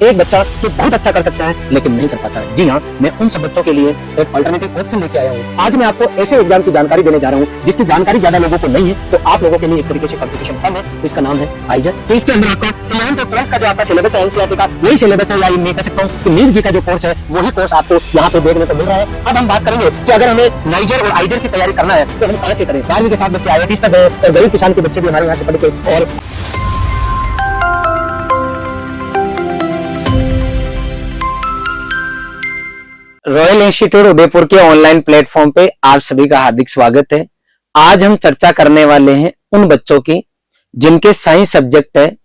एक बच्चा जो बहुत अच्छा कर सकता है लेकिन नहीं कर पाता है। जी हाँ, मैं उन सब बच्चों के लिए एक अल्टरनेटिव ऑप्शन लेके आया हूँ। आज मैं आपको ऐसे एग्जाम की जानकारी देने जा रहा हूँ जिसकी जानकारी ज्यादा लोगों को नहीं है, तो आप लोगों के लिए एक तरीके से कंपटीशन कम है। तो इसका नाम है आइजर। तो इसके अंदर आपका 11th और 12th का जो आपका सिलेबस है एनसीईआरटी का वही सिलेबस है, या मैं कह सकता हूँ कि नीट जी का जो कोर्स है वही कोर्स आपको यहाँ पे देखने को मिल रहा है। अब हम बात करेंगे कि अगर हमें नाइजर और आइजर की तैयारी करना है तो हम कहाँ से करें। 12वीं के साथ बच्चे IIT तक गए और गरीब किसान के बच्चे भी हमारे यहाँ से पढ़ के और रॉयल इंस्टीट्यूट उदयपुर के ऑनलाइन प्लेटफॉर्म पे आप सभी का हार्दिक स्वागत है। आज हम चर्चा करने वाले हैं उन बच्चों की जिनके साइंस सब्जेक्ट है,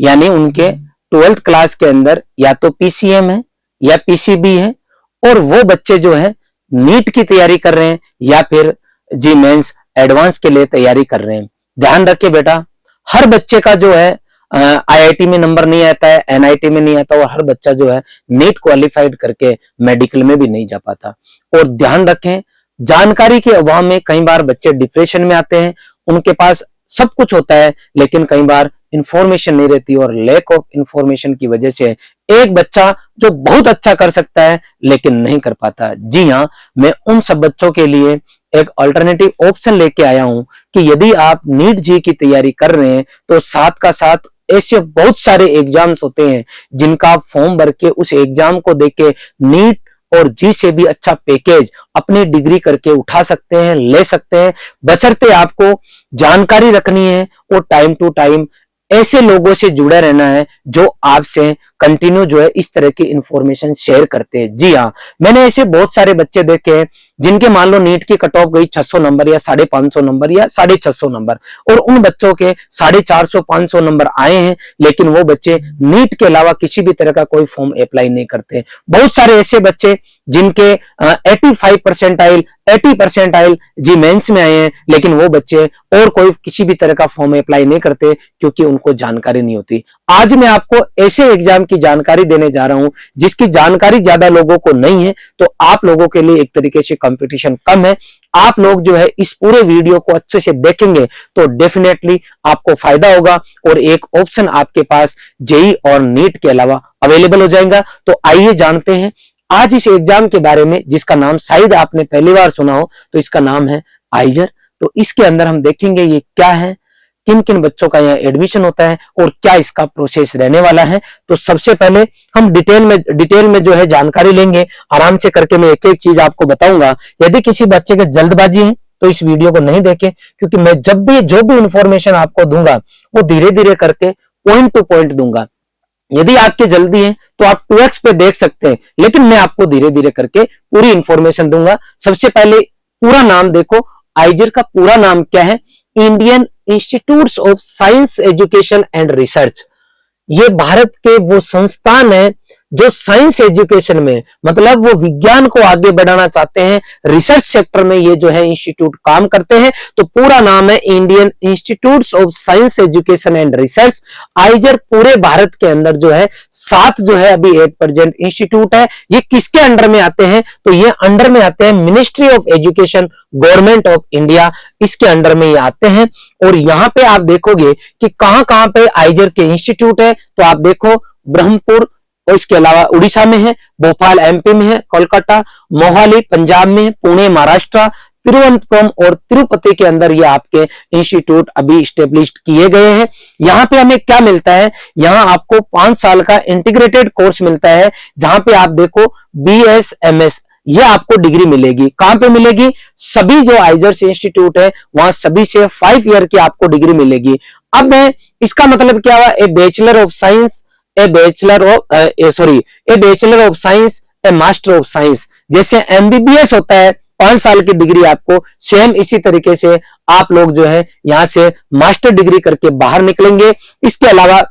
यानी उनके 12th क्लास के अंदर या तो PCM है या PCB है, और वो बच्चे जो है नीट की तैयारी कर रहे हैं या फिर जी मेंस एडवांस के लिए तैयारी कर रहे हैं। ध्यान रखिए बेटा, हर बच्चे का जो है IIT में नंबर नहीं आता है, NIT में नहीं आता, और हर बच्चा जो है नीट क्वालिफाइड करके मेडिकल में भी नहीं जा पाता। और ध्यान रखें, जानकारी के अभाव में कई बार बच्चे डिप्रेशन में आते हैं। उनके पास सब कुछ होता है लेकिन कई बार इंफॉर्मेशन नहीं रहती, और लैक ऑफ इंफॉर्मेशन की वजह से एक बच्चा जो बहुत अच्छा कर सकता है लेकिन नहीं कर पाता। जी हाँ, मैं उन सब बच्चों के लिए एक अल्टरनेटिव ऑप्शन लेके आया हूं कि यदि आप नीट जी की तैयारी कर रहे हैं तो साथ का साथ ऐसे बहुत सारे एग्जाम्स होते हैं जिनका आप फॉर्म भर के उस एग्जाम को देख के नीट और जी से भी अच्छा पैकेज अपनी डिग्री करके उठा सकते हैं, ले सकते हैं, बशर्ते आपको जानकारी रखनी है और टाइम टू टाइम ऐसे लोगों से जुड़े रहना है जो आपसे कंटिन्यू जो है इस तरह की इंफॉर्मेशन शेयर करते हैं। जी हाँ, मैंने ऐसे बहुत सारे बच्चे देखे हैं जिनके मान लो नीट की कट ऑफ गई 600 नंबर या 550 नंबर या 650 नंबर, और उन बच्चों के 450-500 नंबर आए हैं, लेकिन वो बच्चे नीट के अलावा किसी भी तरह का कोई फॉर्म अप्लाई नहीं करते। बहुत सारे ऐसे बच्चे जिनके 85 परसेंटाइल 80 परसेंटाइल जी मेंस में आए हैं, लेकिन वो बच्चे और कोई किसी भी तरह का फॉर्म अप्लाई नहीं करते क्योंकि उनको जानकारी नहीं होती। आज मैं आपको ऐसे एग्जाम की जानकारी देने जा रहा हूं जिसकी जानकारी ज्यादा लोगों को नहीं है, तो आप लोगों के लिए एक तरीके से कंपटीशन कम है। आप लोग जो है इस पूरे वीडियो को अच्छे से देखेंगे तो डेफिनेटली आपको फायदा होगा और एक ऑप्शन आपके पास जेई और नीट के अलावा अवेलेबल हो जाएगा। तो आइए जानते हैं आज इस एग्जाम के बारे में जिसका नाम शायद आपने पहली बार सुना हो, तो इसका नाम है आइजर। तो इसके अंदर हम देखेंगे ये क्या है, किन किन बच्चों का यहाँ एडमिशन होता है और क्या इसका प्रोसेस रहने वाला है। तो सबसे पहले हम डिटेल में जो है जानकारी लेंगे, आराम से करके मैं एक एक चीज आपको बताऊंगा। यदि किसी बच्चे के जल्दबाजी है तो इस वीडियो को नहीं देखें, क्योंकि मैं जो भी इंफॉर्मेशन आपको दूंगा वो धीरे धीरे करके पॉइंट टू पॉइंट दूंगा। यदि आपके जल्दी है तो आप 2x पे देख सकते हैं, लेकिन मैं आपको धीरे धीरे करके पूरी इंफॉर्मेशन दूंगा। सबसे पहले पूरा नाम देखो, आइजर का पूरा नाम क्या है? Indian institutes of science education and research. ये भारत के वो संस्थान है जो साइंस एजुकेशन में, मतलब वो विज्ञान को आगे बढ़ाना चाहते हैं, रिसर्च सेक्टर में ये जो है इंस्टीट्यूट काम करते हैं। तो पूरा नाम है Indian institutes of science education and research. आइजर पूरे भारत के अंदर जो है 7 जो है अभी एट प्रेजेंट इंस्टीट्यूट है। ये किसके अंडर में आते हैं? तो ये अंडर में आते हैं ministry of education, government of India, इसके अंडर में ये आते हैं। और यहाँ पे आप देखोगे कि कहां पे आइजर के इंस्टीट्यूट है। तो आप देखो ब्रह्मपुर और इसके अलावा उड़ीसा में है, भोपाल MP में है, कोलकाता, मोहाली पंजाब में है, पुणे महाराष्ट्र, तिरुवनंतपुरम और तिरुपति के अंदर ये आपके इंस्टीट्यूट अभी स्टेब्लिश्ड किए गए हैं। यहाँ पे हमें क्या मिलता है? यहाँ आपको 5 साल का इंटीग्रेटेड कोर्स मिलता है, जहां पे आप देखो BSMS ये आपको डिग्री मिलेगी। कहां पे मिलेगी? सभी जो आइजर्स इंस्टीट्यूट है वहां सभी से 5 ईयर की आपको डिग्री मिलेगी। अब इसका मतलब क्या हुआ? A bachelor of science, a bachelor of science, a master of science. जैसे MBBS होता है 5 साल की डिग्री आपको, सेम इसी तरीके से आप लोग जो है यहां से मास्टर डिग्री करके बाहर निकलेंगे। इसके अलावा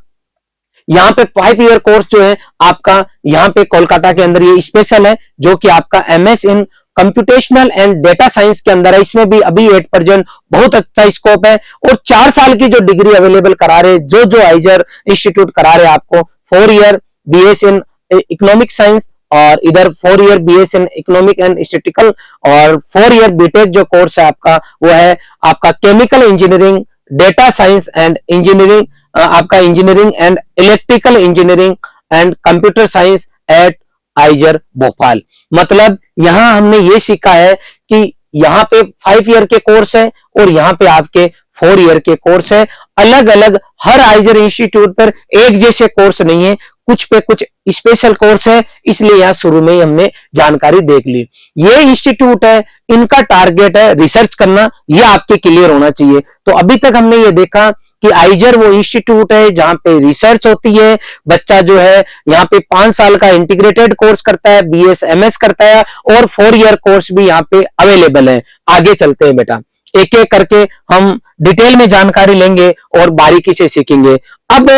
यहाँ पे 5 ईयर कोर्स जो है आपका यहाँ पे कोलकाता के अंदर ये स्पेशल है, जो कि आपका MS in computational and data science के अंदर है। इसमें भी अभी 8% बहुत अच्छा स्कोप है। और 4 साल की जो डिग्री अवेलेबल करा रहे जो आइजर इंस्टीट्यूट करा रहे आपको, 4 year BS in economic science, और इधर 4 year BS in economic and statistical, और 4 ईयर बीटेक जो कोर्स है आपका वो है आपका chemical engineering, data science and engineering, आपका engineering and electrical engineering and computer science at IISER Bhopal. मतलब यहां हमने ये सीखा है कि यहाँ पे 5 ईयर के कोर्स है और यहाँ पे आपके 4 ईयर के कोर्स है। अलग अलग हर आइजर इंस्टीट्यूट पर एक जैसे कोर्स नहीं है, कुछ पे कुछ स्पेशल कोर्स है, इसलिए यहाँ शुरू में ही हमने जानकारी देख ली। ये इंस्टीट्यूट है, इनका टारगेट है रिसर्च करना, ये आपके क्लियर होना चाहिए। तो अभी तक हमने ये देखा कि आइजर वो इंस्टीट्यूट है जहां पे रिसर्च होती है। बच्चा जो है यहाँ पे 5 साल का इंटीग्रेटेड कोर्स करता है, BS MS करता है और 4 ईयर कोर्स भी यहाँ पे अवेलेबल है। आगे चलते हैं बेटा, एक एक करके हम डिटेल में जानकारी लेंगे और बारीकी से सीखेंगे। अब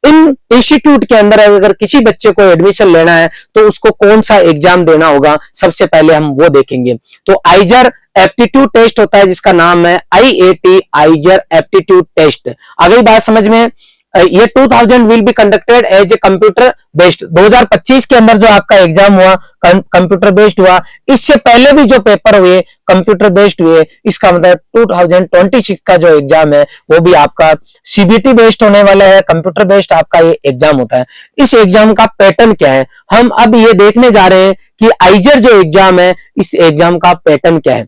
इन इंस्टीट्यूट के अंदर अगर किसी बच्चे को एडमिशन लेना है तो उसको कौन सा एग्जाम देना होगा, सबसे पहले हम वो देखेंगे। तो आइजर एप्टीट्यूड टेस्ट होता है जिसका नाम है IAT, आइजर एप्टीट्यूड टेस्ट। आ गई बात समझ में? ये 2000 will be conducted as a computer based. 2025 के अंदर जो आपका एग्जाम हुआ कंप्यूटर बेस्ड हुआ, इससे पहले भी जो पेपर हुए कंप्यूटर बेस्ड हुए। इसका मतलब 2026 का जो एग्जाम है वो भी आपका CBT बेस्ड होने वाला है, कंप्यूटर बेस्ड आपका ये एग्जाम होता है। इस एग्जाम का पैटर्न क्या है, हम अब ये देखने जा रहे हैं कि आइजर जो एग्जाम है इस एग्जाम का पैटर्न क्या है,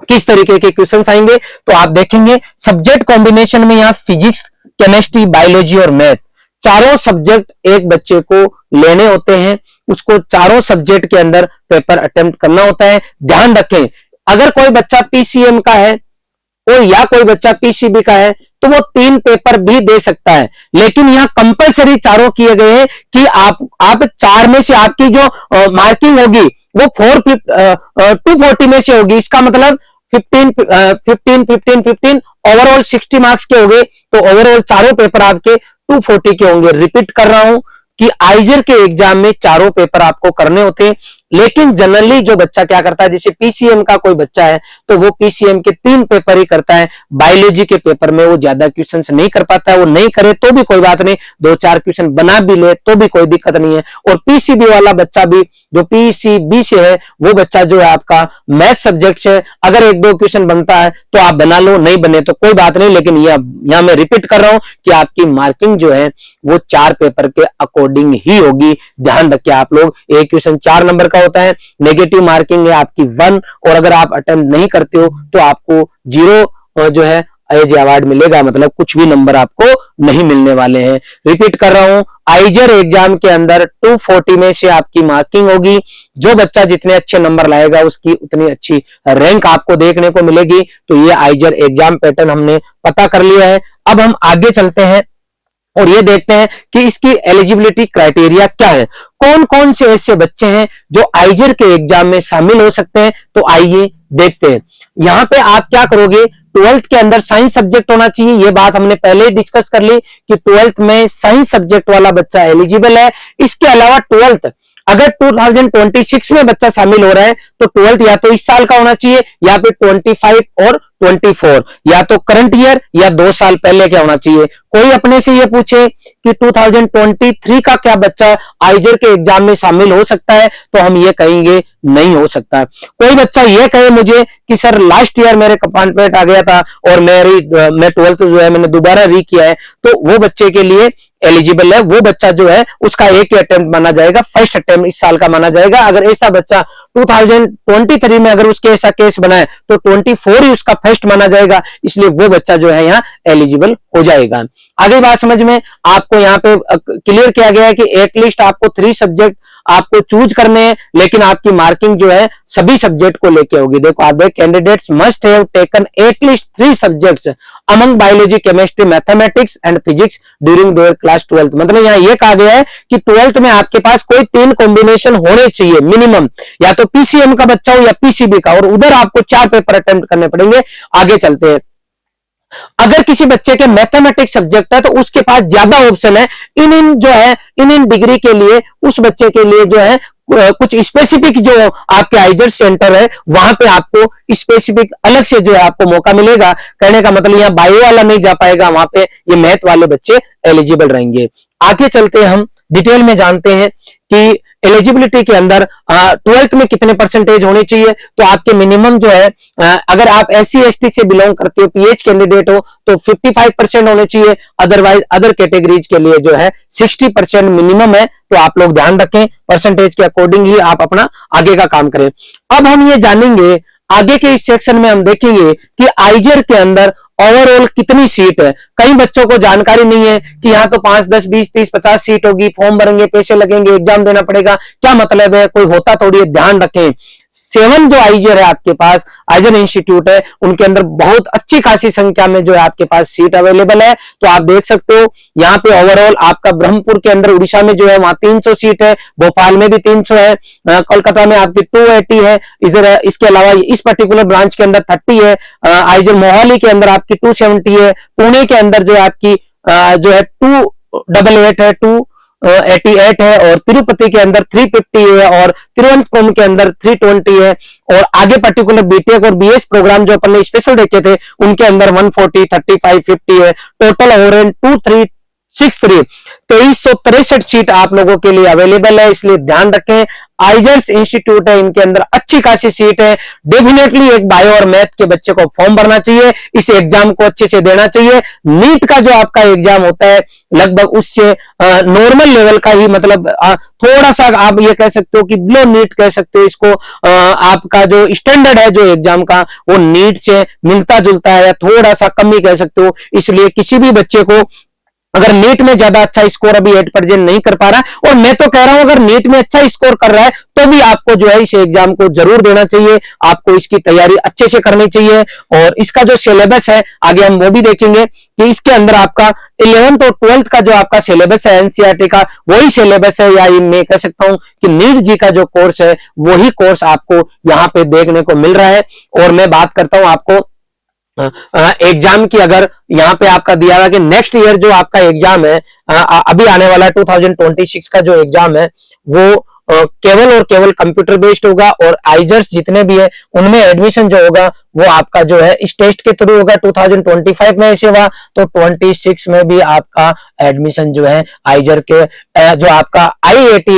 किस तरीके के क्वेश्चंस आएंगे। तो आप देखेंगे सब्जेक्ट कॉम्बिनेशन में यहाँ फिजिक्स, केमिस्ट्री, बायोलॉजी और मैथ, चारों सब्जेक्ट एक बच्चे को लेने होते हैं। उसको चारों सब्जेक्ट के अंदर पेपर अटेम्प्ट करना होता है। ध्यान रखें, अगर कोई बच्चा PCM का है और या कोई बच्चा PCB का है तो वो 3 पेपर भी दे सकता है, लेकिन यहाँ कंपलसरी चारों किए गए हैं कि आप 4 में से आपकी जो मार्किंग होगी वो 240 में से होगी। इसका मतलब 15 ओवरऑल 60 मार्क्स के होंगे, तो ओवरऑल चारों पेपर आपके 240 के होंगे। रिपीट कर रहा हूं कि आइजर के एग्जाम में चारों पेपर आपको करने होते हैं, लेकिन जनरली जो बच्चा क्या करता है, जैसे PCM का कोई बच्चा है तो वो PCM के 3 पेपर ही करता है। बायोलॉजी के पेपर में वो ज्यादा क्वेश्चंस नहीं कर पाता है, वो नहीं करे तो भी कोई बात नहीं, 2-4 क्वेश्चन बना भी ले तो भी कोई दिक्कत नहीं है। और PCB वाला बच्चा भी जो PCB से है वो बच्चा जो है आपका मैथ सब्जेक्ट से अगर 1-2 क्वेश्चन बनता है तो आप बना लो, नहीं बने तो कोई बात नहीं। लेकिन यहाँ मैं रिपीट कर रहा हूं कि आपकी मार्किंग जो है वो 4 पेपर के अकॉर्डिंग ही होगी। ध्यान रखिए आप लोग, एक क्वेश्चन 4 नंबर का होता है, नेगेटिव मार्किंग है आपकी 1, और अगर आप अटेम्प्ट नहीं करते हो तो आपको 0 जो है एज अवार्ड मिलेगा, मतलब कुछ भी नंबर आपको नहीं मिलने वाले हैं। रिपीट कर रहा हूं, आइजर एग्जाम के अंदर 240 में से आपकी मार्किंग होगी। जो बच्चा जितने अच्छे नंबर लाएगा उसकी उतनी अच्छी रैंक आपको देखने को मिलेगी। तो ये आइजर एग्जाम पैटर्न हमने पता कर लिया है। अब हम आगे चलते हैं और ये देखते हैं कि इसकी एलिजिबिलिटी क्राइटेरिया क्या है, कौन कौन से ऐसे बच्चे हैं जो आइजर के एग्जाम में शामिल हो सकते हैं। तो आइए देखते हैं। यहां पे आप क्या करोगे, 12th के अंदर साइंस सब्जेक्ट होना चाहिए। ये बात हमने पहले ही डिस्कस कर ली कि 12th में साइंस सब्जेक्ट वाला बच्चा एलिजिबल है। इसके अलावा 12th अगर 2026 में बच्चा शामिल हो रहा है तो 12th या तो इस साल का होना चाहिए या फिर 25 और 24, या तो करंट ईयर या 2 साल पहले क्या होना चाहिए। कोई अपने से ये पूछे कि 2023 का क्या बच्चा आइजर के एग्जाम में शामिल हो सकता है, तो हम ये कहेंगे नहीं हो सकता। कोई बच्चा ये कहे मुझे कि सर लास्ट ईयर मेरे कंपार्टमेंट आ गया था और मैं 12th जो है मैंने दोबारा री किया है, तो वो बच्चे के लिए एलिजिबल है। वो बच्चा जो है उसका एक ही अटेम्प्ट माना जाएगा, फर्स्ट अटेम्प्ट इस साल का माना जाएगा। अगर ऐसा बच्चा 2023 में अगर उसके ऐसा केस बना है तो 24 ही उसका फर्स्ट माना जाएगा, इसलिए वो बच्चा जो है यहाँ एलिजिबल हो जाएगा। आगे बात समझ में, आपको यहाँ पे क्लियर किया गया है कि एटलीस्ट आपको 3 सब्जेक्ट आपको चूज करने हैं, लेकिन आपकी मार्किंग जो है सभी सब्जेक्ट को लेके होगी। देखो आप candidates must have taken at least 3 subjects among biology, chemistry, mathematics and physics during their class 12th। मतलब यहाँ ये कहा गया है कि 12th में आपके पास कोई 3 कॉम्बिनेशन होने चाहिए मिनिमम, या तो PCM का बच्चा हो या PCB का, और उधर आपको 4 पेपर अटेम्प्ट करने पड़ेंगे। आगे चलते हैं। अगर किसी बच्चे के मैथमेटिक्स सब्जेक्ट है तो उसके पास ज्यादा ऑप्शन है इन डिग्री के लिए। उस बच्चे के लिए जो है कुछ स्पेसिफिक जो आपके आइजर सेंटर है वहां पे आपको स्पेसिफिक अलग से जो है आपको मौका मिलेगा। कहने का मतलब यहाँ बायो वाला नहीं जा पाएगा, वहां पे ये मैथ वाले बच्चे एलिजिबल रहेंगे। आगे चलते हैं, हम डिटेल में जानते हैं कि एलिजिबिलिटी के अंदर 12th में कितने परसेंटेज होने चाहिए, तो आपके मिनिमम जो है अगर आप SC ST से बिलोंग करते हो, PH कैंडिडेट हो, तो 55% होने चाहिए, अदरवाइज अदर कैटेगरीज के लिए जो है 60% मिनिमम है। तो आप लोग ध्यान रखें, परसेंटेज के अकॉर्डिंग ही आप अपना आगे का काम करें। अब हम ये जानेंगे आगे के इस सेक्शन में, हम देखेंगे कि आइजर के अंदर ओवरऑल कितनी सीट है। कई बच्चों को जानकारी नहीं है कि यहाँ तो 5, 10, 20, 30, 50 सीट होगी, फॉर्म भरेंगे, पैसे लगेंगे, एग्जाम देना पड़ेगा, क्या मतलब है, कोई होता थोड़ी है। ध्यान रखें, 7 जो आइजर है आपके पास, आइजर इंस्टीट्यूट है, उनके अंदर बहुत अच्छी खासी संख्या में जो है आपके पास सीट अवेलेबल है। तो आप देख सकते हो यहाँ पे ओवरऑल आपका ब्रह्मपुर के अंदर उड़ीसा में जो है वहां 300 सीट है, भोपाल में भी 300 है, कोलकाता में आपकी 280 है, इसके अलावा इस पर्टिकुलर ब्रांच के अंदर 30 है, आइजर मोहाली के अंदर आपकी 270 है, पुणे के अंदर जो है आपकी जो है 288 है, 288 है, और तिरुपति के अंदर 350 है, और तिरुवनंतपुरम के अंदर 320 है, और आगे पर्टिकुलर बीटेक और बीएस प्रोग्राम जो अपन ने स्पेशल देखे थे उनके अंदर 140, 35, 50 है। टोटल ओवरऑल 2363 2363 सीट आप लोगों के लिए अवेलेबल है, इसलिए ध्यान रखें। आइजर्स इंस्टीट्यूट है, इनके अंदर अच्छी खासी सीट है। डेफिनेटली एक बायो और मैथ के बच्चे को फॉर्म भरना चाहिए, इस एग्जाम को अच्छे से देना चाहिए। नीट का जो आपका एग्जाम होता है लगभग उससे नॉर्मल लेवल का ही, मतलब थोड़ा सा आप ये कह सकते हो कि बिलो नीट कह सकते हो इसको। आपका जो स्टैंडर्ड है जो एग्जाम का वो नीट से मिलता जुलता है, या थोड़ा सा कम ही कह सकते हो। इसलिए किसी भी बच्चे को अगर नीट में ज्यादा अच्छा स्कोर अभी 8% नहीं कर पा रहा, और मैं तो कह रहा हूं अगर नीट में अच्छा स्कोर कर रहा है तो भी आपको जो है इस एग्जाम को जरूर देना चाहिए, आपको इसकी तैयारी अच्छे से करनी चाहिए। और इसका जो सिलेबस है आगे हम वो भी देखेंगे कि इसके अंदर आपका 11th और 12th का जो आपका सिलेबस है एनसीईआरटी का वही सिलेबस है, या मैं कह सकता हूं कि नीट जी का जो कोर्स है वही कोर्स आपको यहाँ पे देखने को मिल रहा है। और मैं बात करता हूं आपको एग्जाम की, अगर यहाँ पे आपका दिया हुआ कि नेक्स्ट ईयर जो आपका एग्जाम है अभी आने वाला 2026 का जो एग्जाम है वो केवल और केवल कंप्यूटर बेस्ड होगा, और आइजर्स जितने भी है उनमें एडमिशन जो होगा वो आपका जो है इस टेस्ट के थ्रू होगा। 2025 में ऐसे हुआ तो 26 में भी आपका एडमिशन जो है आइजर के जो आपका IIT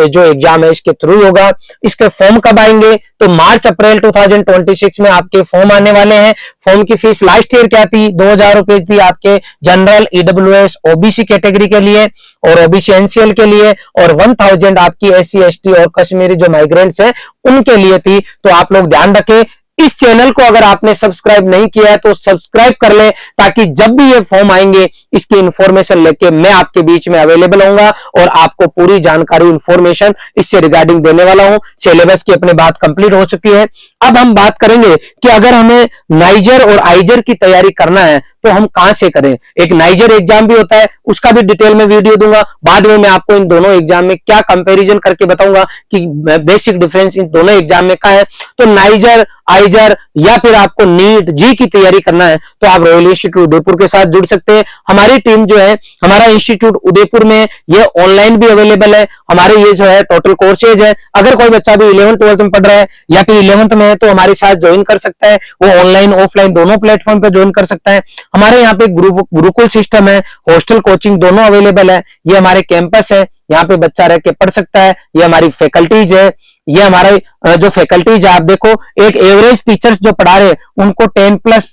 जो एग्जाम है इसके थ्रू होगा। इसके फॉर्म कब आएंगे, तो मार्च अप्रैल 2026 में आपके फॉर्म आने वाले हैं। फॉर्म की फीस लास्ट ईयर क्या थी, 2000 रुपए थी आपके जनरल, EWS, OBC कैटेगरी के लिए और OBC NCL के लिए, और 1000 आपकी SC ST और कश्मीरी जो माइग्रेंट्स हैं उनके लिए थी। तो आप लोग ध्यान रखें, इस चैनल को अगर आपने सब्सक्राइब नहीं किया है तो सब्सक्राइब कर ले, ताकि जब भी ये फॉर्म आएंगे इसकी इंफॉर्मेशन लेके मैं आपके बीच में अवेलेबल होऊंगा और आपको पूरी जानकारी इंफॉर्मेशन इससे रिगार्डिंग देने वाला हूं। सिलेबस की अपनी बात कंप्लीट हो चुकी है। अब हम बात करेंगे कि अगर हमें नाइजर और आइजर की तैयारी करना है तो हम कहां से करें। एक नाइजर एग्जाम भी होता है, उसका भी डिटेल में वीडियो दूंगा। बाद में मैं आपको इन दोनों एग्जाम में क्या कंपैरिजन करके बताऊंगा कि बेसिक डिफरेंस इन दोनों एग्जाम में क्या है। तो नाइजर, आइजर या फिर आपको नीट जी की तैयारी करना है तो आप रॉयल इंस्टीट्यूट उदयपुर के साथ जुड़ सकते हैं। हमारी टीम जो है, हमारा इंस्टीट्यूट उदयपुर में ये ऑनलाइन भी अवेलेबल है। हमारे ये जो है टोटल कोर्सेज है। अगर कोई बच्चा भी 11th 12th में पढ़ रहा है या फिर 11th में है तो हमारे साथ ज्वाइन कर सकता है। वो ऑनलाइन ऑफलाइन दोनों प्लेटफॉर्म पे ज्वाइन कर सकता है। हमारे यहाँ पे गुरुकुल सिस्टम है, हॉस्टल कोचिंग दोनों अवेलेबल है। ये हमारे कैंपस है, यहाँ पे बच्चा रह के पढ़ सकता है। ये हमारी फैकल्टीज है, ये हमारे जो फैकल्टीज है, आप देखो एक एवरेज टीचर्स जो पढ़ा रहे उनको 10+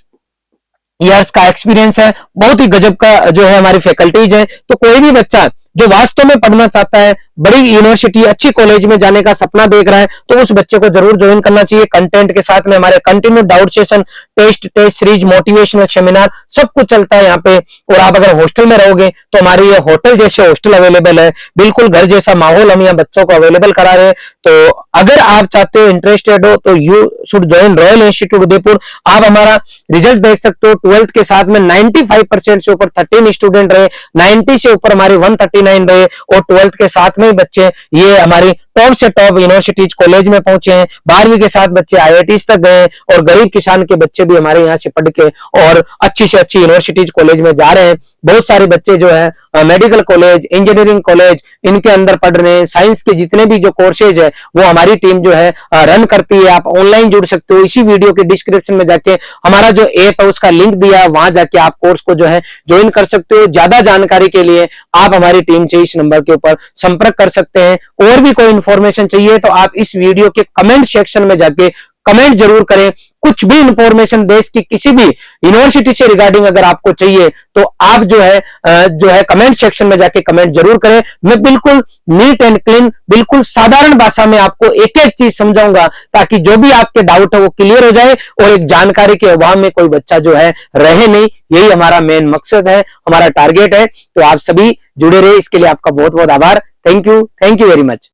ईयर्स का एक्सपीरियंस है। बहुत ही गजब का जो है हमारी फैकल्टीज है। तो कोई भी बच्चा जो वास्तव में पढ़ना चाहता है, बड़ी यूनिवर्सिटी अच्छी कॉलेज में जाने का सपना देख रहा है, तो उस बच्चे को जरूर ज्वाइन करना चाहिए। कंटेंट के साथ में हमारे continue doubt session, test series, motivational seminar सब कुछ चलता है यहाँ पे। और आप अगर हॉस्टल में रहोगे तो हमारे ये होटल जैसे हॉस्टल अवेलेबल है, बिल्कुल घर जैसा माहौल हम यहाँ बच्चों को अवेलेबल करा रहे हैं। तो अगर आप चाहते हो, इंटरेस्टेड हो, तो you should join royal institute Udaipur. आप हमारा रिजल्ट देख सकते हो, 12th के साथ में 95% से ऊपर 13 स्टूडेंट रहे, 90 से ऊपर हमारे 139 रहे, और 12th के साथ में बच्चे ये हमारी टॉप से टॉप यूनिवर्सिटीज कॉलेज में पहुंचे हैं। 12वीं के साथ बच्चे IITs तक गए, और गरीब किसान के बच्चे भी हमारे यहाँ से पढ़ के और अच्छी से अच्छी यूनिवर्सिटीज कॉलेज में जा रहे हैं। बहुत सारे बच्चे जो है मेडिकल कॉलेज, इंजीनियरिंग कॉलेज इनके अंदर पढ़ रहे हैं। साइंस के जितने भी जो कोर्सेज है वो हमारी टीम जो है रन करती है। आप ऑनलाइन जुड़ सकते हो। इसी वीडियो के डिस्क्रिप्शन में जाके हमारा जो ऐप है उसका लिंक दिया है, वहां जाके आप कोर्स को जो है ज्वाइन कर सकते हो। ज्यादा जानकारी के लिए आप हमारी टीम से इस नंबर के ऊपर संपर्क संपर्क कर सकते हैं। और भी कोई इंफॉर्मेशन चाहिए तो आप इस वीडियो के कमेंट सेक्शन में जाके कमेंट जरूर करें। कुछ भी इंफॉर्मेशन देश की किसी भी यूनिवर्सिटी से रिगार्डिंग अगर आपको चाहिए तो आप जो है कमेंट सेक्शन में जाके कमेंट जरूर करें। मैं बिल्कुल नीट एंड क्लीन, बिल्कुल साधारण भाषा में आपको एक एक चीज समझाऊंगा ताकि जो भी आपके डाउट है वो क्लियर हो जाए और एक जानकारी के अभाव में कोई बच्चा जो है रहे नहीं। यही हमारा मेन मकसद है, हमारा टारगेट है। तो आप सभी जुड़े रहे, इसके लिए आपका बहुत बहुत आभार। Thank you very much.